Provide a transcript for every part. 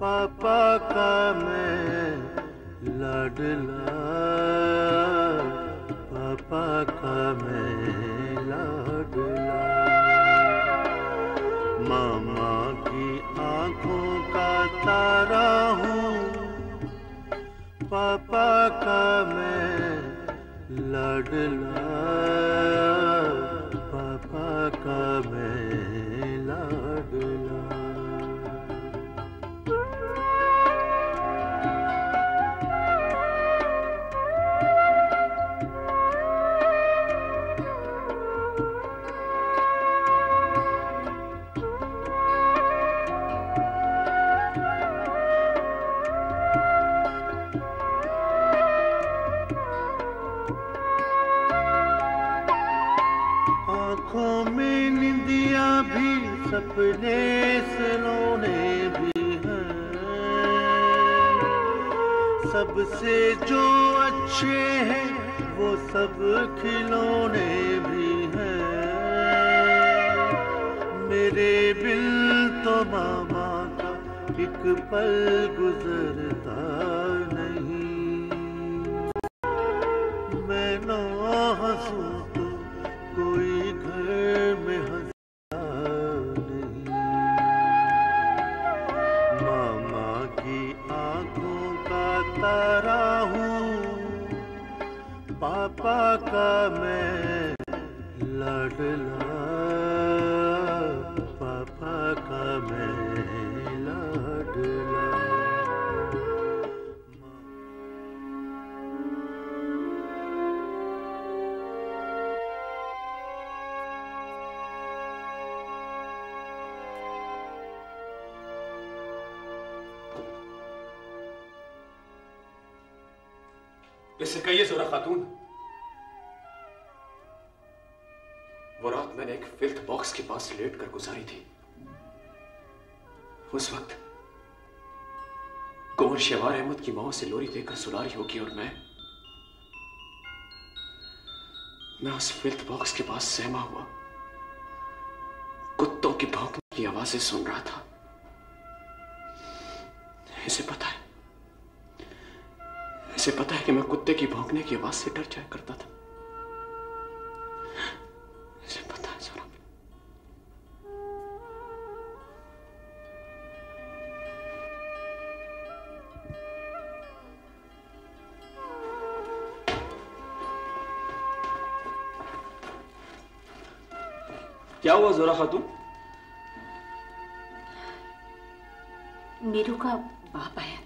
पापा का मैं लाडला, पापा का मैं लाडला। मामा की आंखों का तारा हूँ, पापा का मैं लाडला, पापा का मैं लाडला। आँखों में निंदिया भी, सपने सलोने भी हैं, सबसे जो अच्छे हैं वो सब खिलौने भी हैं। मेरे बिन तो मामा का एक पल गुजरता नहीं, मैं ना हंसूं तो कोई घर में हंसता नहीं। मामा की आंखों का तारा हूँ, पापा का मैं लाडला, पापा का मैं लाडला। इसे कहिए ज़ोरा खातून, वो रात मैंने एक फिल्थ बॉक्स के पास लेट कर गुजारी थी। उस वक्त कुंवर शेवार अहमद की मां से लोरी देकर सुला रही होगी और मैं उस फिल्थ बॉक्स के पास सहमा हुआ कुत्तों की भौंकने की आवाजें सुन रहा था। इसे पता है कि मैं कुत्ते की भौंकने की आवाज से डर जाया करता था। इसे पता है ज़ोरा। क्या हुआ ज़ोरा खातून? नीरू का बाप आया था।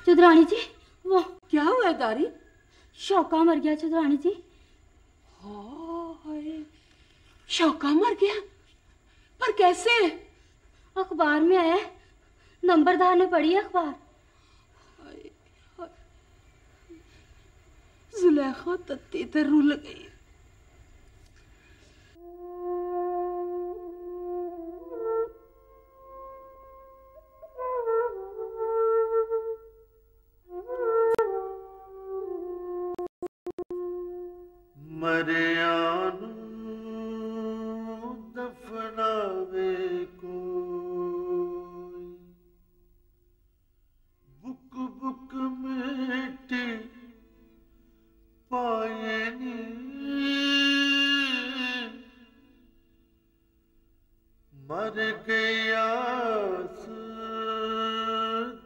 चौधरानी जी, वो क्या हुआ दारी? शौका मर गया चौधरानी जी। हाय, शौका मर गया? पर कैसे? अखबार में आया, नंबरदार ने पढ़ी अखबार। जुलेखा तत्ती ते रुल गई। मरियानु दफनावे कोई, बुक बुक मिट्टी पायनी, मर गया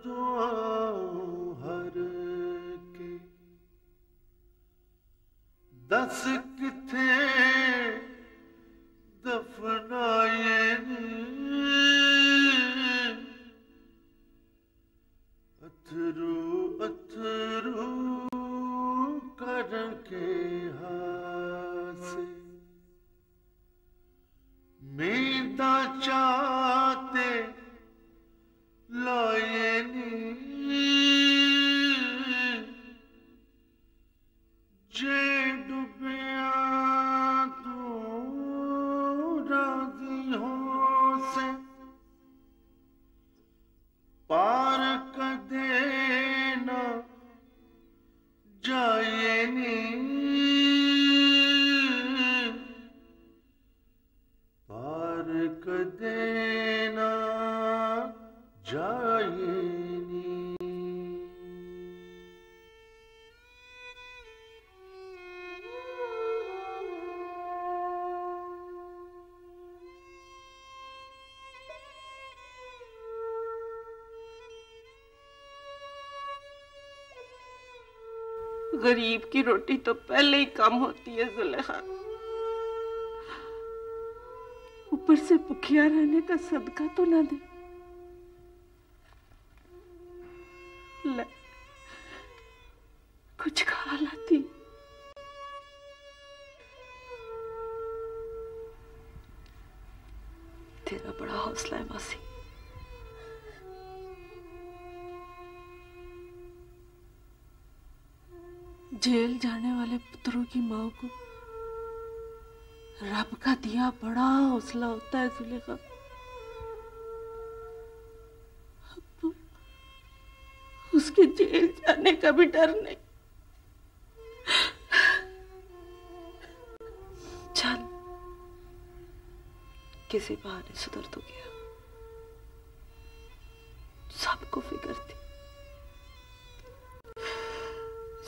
दुआ हर के, दस किथे दफनाए नी, अथरू अथरू करके हासे, मींदा चाहते लाए नी, जे डुबिया तू राजी हो से, पार कदे न जाए नी, पार कदे न जाए नी। गरीब की रोटी तो पहले ही कम होती है जुलेखा, ऊपर से भूखिया रहने का सदका तो ना दे। ले, कुछ खा लाती। तेरा बड़ा हौसला है मासी। जेल जाने वाले पुत्रों की माँ को रब का दिया बड़ा हौसला होता है जुलेखा। अब तो उसके जेल जाने का भी डर नहीं। चल, किसी बहाने सुधर तो गया। सबको फिक्र थी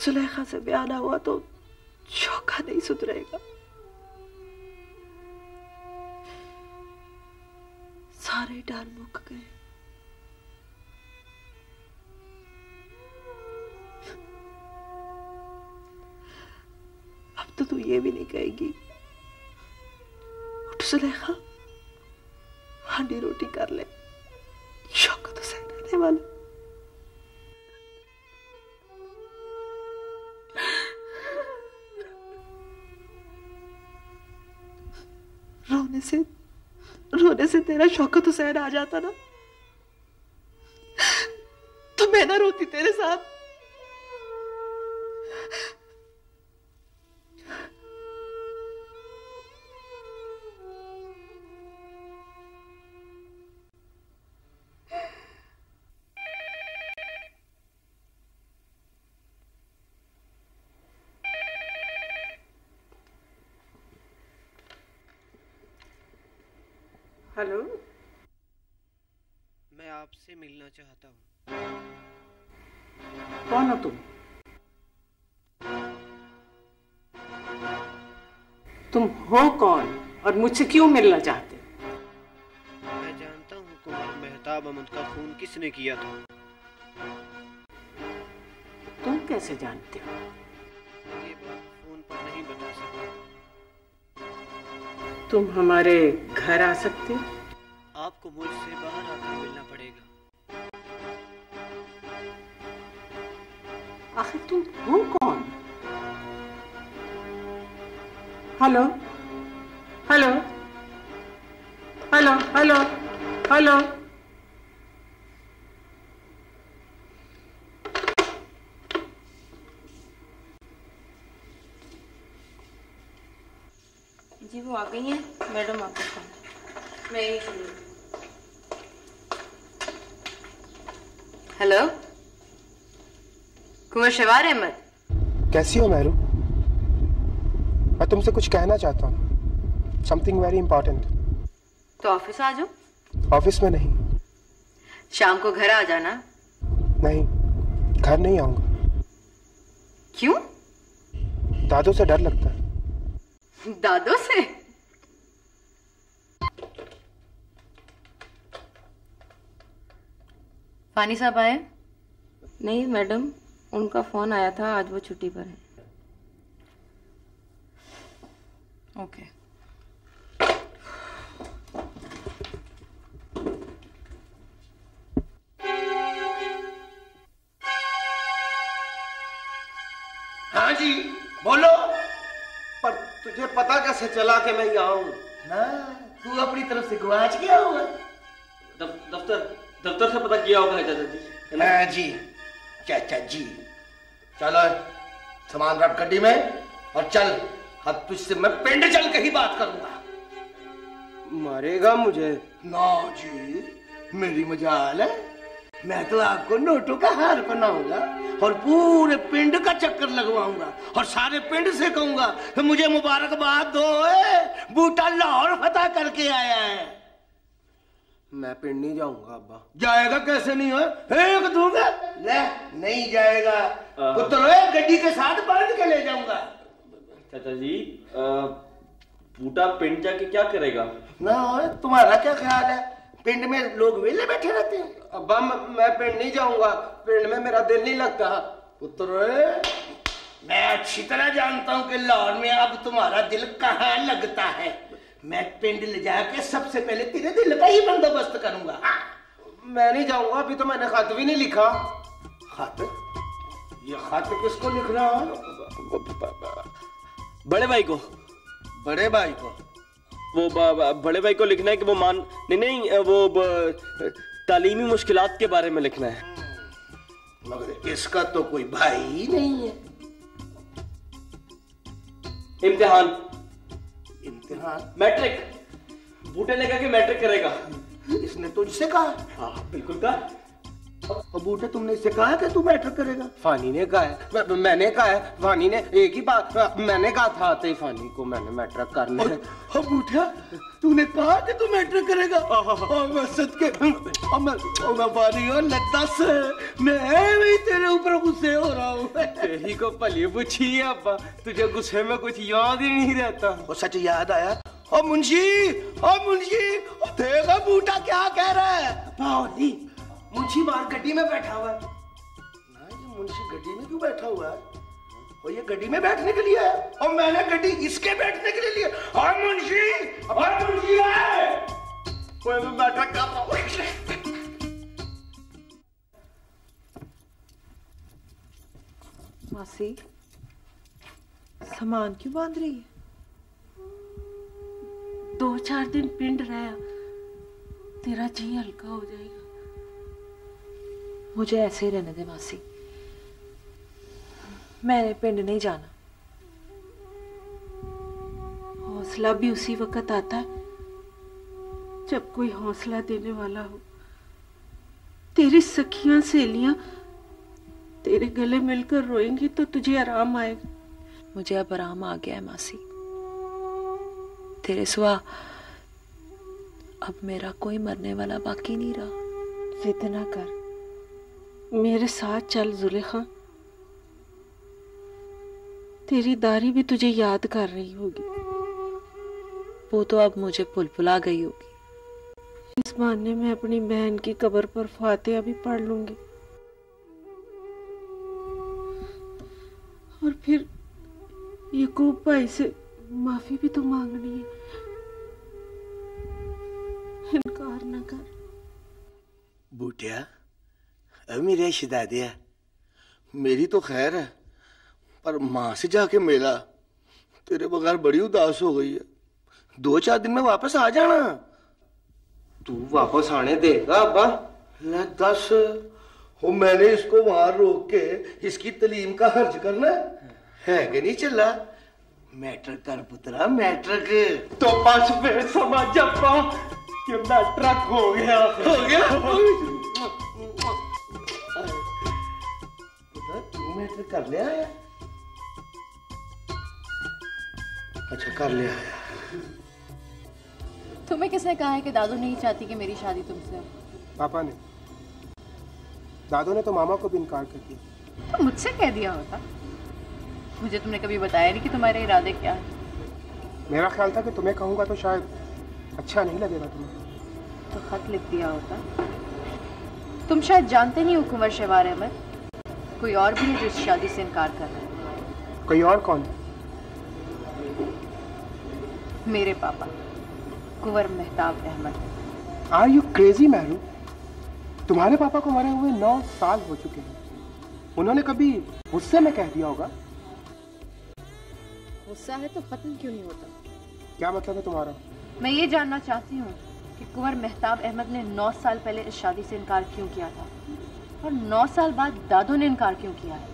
जुलेखा से ब्याह ना हुआ तो शौका नहीं सुधरेगा। सारे डर मुक गए। अब तो तू ये भी नहीं कहेगी उठ जुलेखा, हांडी रोटी कर ले, शौका तो सह रहने वाला। रोने से तेरा शौक तो सहन आ जाता ना, तो मैं ना रोती तेरे साथ। हेलो, मैं आपसे मिलना चाहता हूँ। कौन हो तुम? तुम हो कौन और मुझसे क्यों मिलना चाहते? मैं जानता हूँ कुमार मेहताब अहमद का खून किसने किया था। तुम कैसे जानते हो? ये बात फोन पर नहीं बता सकता। तुम हमारे घर आ सकते हो? आपको मुझसे बाहर आकर मिलना पड़ेगा। आखिर तुम हो कौन? Hello hello hello hello hello. जी वो आ गई हैं, मैडम आपको फोन। मैं यही सुन। हेलो, कुंवर शवार अहमद। कैसी हो मेहरू? मैं तुमसे कुछ कहना चाहता हूँ, समथिंग वेरी इंपॉर्टेंट। तो ऑफिस आ जाओ। ऑफिस में नहीं। शाम को घर आ जाना। नहीं, घर नहीं आऊंगा। क्यों? दादों से डर लगता है। दादों से? फानी साहब आए? नहीं मैडम, उनका फोन आया था, आज वो छुट्टी पर है। ओके। हाँ जी बोलो। पर तुझे पता कैसे चला कि मैं यहाँ हूँ? तू अपनी तरफ से गुआच गया हुआ। दफ्तर से पता किया होगा चाचा जी। हाँ जी चाचा जी। चलो सामान रख गड्डी में और चल। अब तुझसे मैं पिंड चल के ही बात करूंगा। मारेगा मुझे? ना जी, मेरी मजाल है। मैं तो आपको नोटों का हार पहनाऊंगा और पूरे पिंड का चक्कर लगवाऊंगा और सारे पिंड से कहूंगा कि मुझे मुबारकबाद दो, बूटा लाहौर फतह करके आया है। मैं पिंड नहीं जाऊंगा अब्बा। जाएगा कैसे नहीं हो? एक दूंगा। ले नहीं जाएगा पुत्र, गड्डी के साथ बांध के ले जाऊंगा। चाचा जी बूटा पिंड जाके क्या करेगा? ना तुम्हारा क्या ख्याल है? पिंड में लोग वेले बैठे रहते हैं। अब्बा मैं पिंड नहीं जाऊंगा, पिंड में मेरा दिल नहीं लगता। पुत्र मैं अच्छी तरह जानता हूँ कि लाहौर में अब तुम्हारा दिल कहाँ लगता है। मैं पिंड ले जाके सबसे पहले तेरे दिल का ही बंदोबस्त करूंगा। मैं नहीं जाऊंगा, अभी तो मैंने खत भी नहीं लिखा। खत? ये खत किसको लिख रहा है? बड़े भाई को। बड़े भाई को? वो बड़े भाई को लिखना है कि वो नहीं वो तालीमी मुश्किलात के बारे में लिखना है। मगर इसका तो कोई भाई ही नहीं है। इम्तिहान मैट्रिक? बूटे लेकर के मैट्रिक करेगा। इसने तुझसे कहा? हाँ बिल्कुल कहा। और बूटे तुमने इससे कहा कि तू मैट्रिक करेगा? फानी ने कहा है, मैंने कहा है। फानी ने एक ही बात, मैंने कहा था आते ही फानी को मैंने मैट्रिक करना है। बूटा तूने कहा कि तू मैट्रिक करेगा? मैं सदके मैं बारी और लद्दा से मैं भी तेरे ऊपर गुस्से हो रहा हूँ। तेरी को भली पूछी है अब्बा, तुझे गुस्से में कुछ याद ही नहीं रहता। वो सच याद आया। ओ मुंशी देखा बूटा क्या कह रहा है? मुंशी बाहर गड्डी में बैठा हुआ है। ना ये मुंशी गड्डी में क्यों बैठा हुआ है? और ये गड्डी में बैठने के लिए है और मैंने गड्डी इसके बैठने के लिए ली है। और मुंशी है। मैं बैठा कर रहा हूँ। मासी सामान क्यों बांध रही है? 2-4 दिन पिंड रहा, तेरा जी हल्का हो जाएगा। मुझे ऐसे ही रहने दे मासी, मैंने पिंड नहीं जाना। हौसला भी उसी वक्त आता है जब कोई हौसला देने वाला हो। तेरी सखियां सहेलियां तेरे गले मिलकर रोएंगी तो तुझे आराम आएगा। मुझे अब आराम आ गया है मासी, तेरे सिवा अब मेरा कोई मरने वाला बाकी नहीं रहा। जिद ना कर, मेरे साथ चल जुलेखा। तेरी दारी भी तुझे याद कर रही होगी। वो तो अब मुझे भुला गई होगी। इस बहाने मैं अपनी बहन की कब्र पर फातिहा भी पढ़ लूंगी और फिर यकूब भाई से माफी भी तो मांगनी है। इनकार ना कर। बूटिया मेरे शहजादिया, मेरी तो खैर है पर माँ से जाके मिला, तेरे बगैर बड़ी उदास हो गई है। 2-4 दिन में वापस आ जाना। तू वापस आने देगा अब्बा? ले 10 मैंने इसको वहां रोक के इसकी तलीम का हर्ज करना है कि नहीं चला? मैट्रिक कर पुत्रा, मैट्रिक। तो बस फिर समझ जापा कि मैट्रिक हो गया। पुत्रा तू मैट्रिक कर लिया है? अच्छा कर लिया है। तुम्हें किसने कहा है कि दादू नहीं चाहती कि मेरी शादी तुमसे हो? पापा ने। दादू ने तो मामा को भी इनकार कर दिया। तो मुझसे कह दिया होता। मुझे तुमने कभी बताया नहीं कि तुम्हारे इरादे क्या है। मेरा ख्याल था कि तुम्हें कहूंगा तो शायद अच्छा नहीं लगेगा तुम्हें। तो खत लिख दिया होता। तुम शायद जानते नहीं हो कुंवर शवार अहमद, कोई और भी है जो इस शादी से इनकार कर रहा है। कोई और कौन? मेरे पापा Kunwar Mehtab Ahmed. Are you crazy मैरू? तुम्हारे पापा को मरे हुए 9 साल हो चुके हैं। उन्होंने कभी गुस्से में कह दिया होगा? गुस्सा है तो खत्म क्यों नहीं होता? क्या मतलब है तुम्हारा? मैं ये जानना चाहती हूँ कि कुंवर मेहताब अहमद ने 9 साल पहले इस शादी से इनकार क्यों किया था और 9 साल बाद दादू ने इनकार क्यों किया है।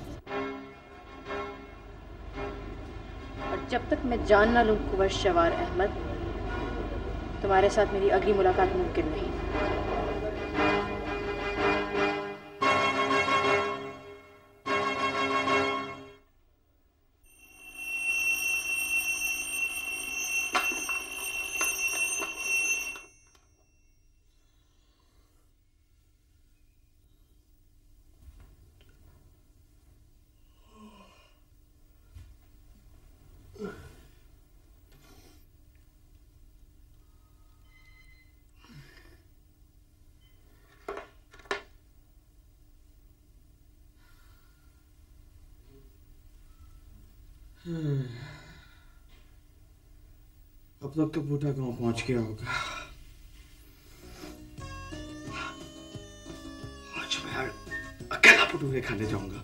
और जब तक मैं जान ना लूं कुंवर शवार अहमद, तुम्हारे साथ मेरी अगली मुलाकात मुमकिन नहीं। अब तक तो बूटा गांव पहुंच गया होगा। आज मैं अकेला भटूरे खाने जाऊंगा,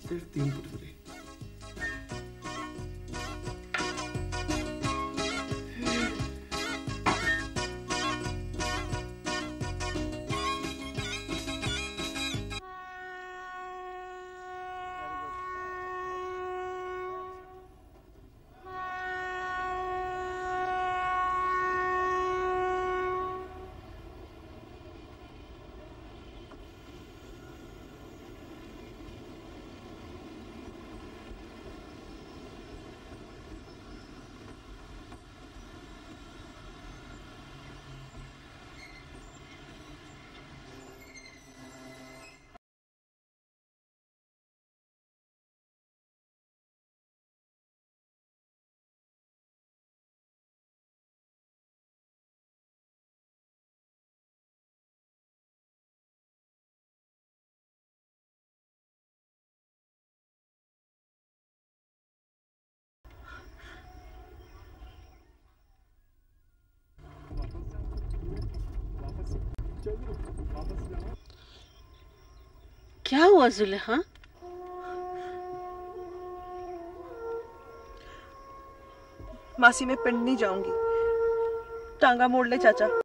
सिर्फ 3 भटूरे। क्या हुआ जुलेखा? मासी मैं पिंड नहीं जाऊंगी। टांगा मोड़ ले चाचा।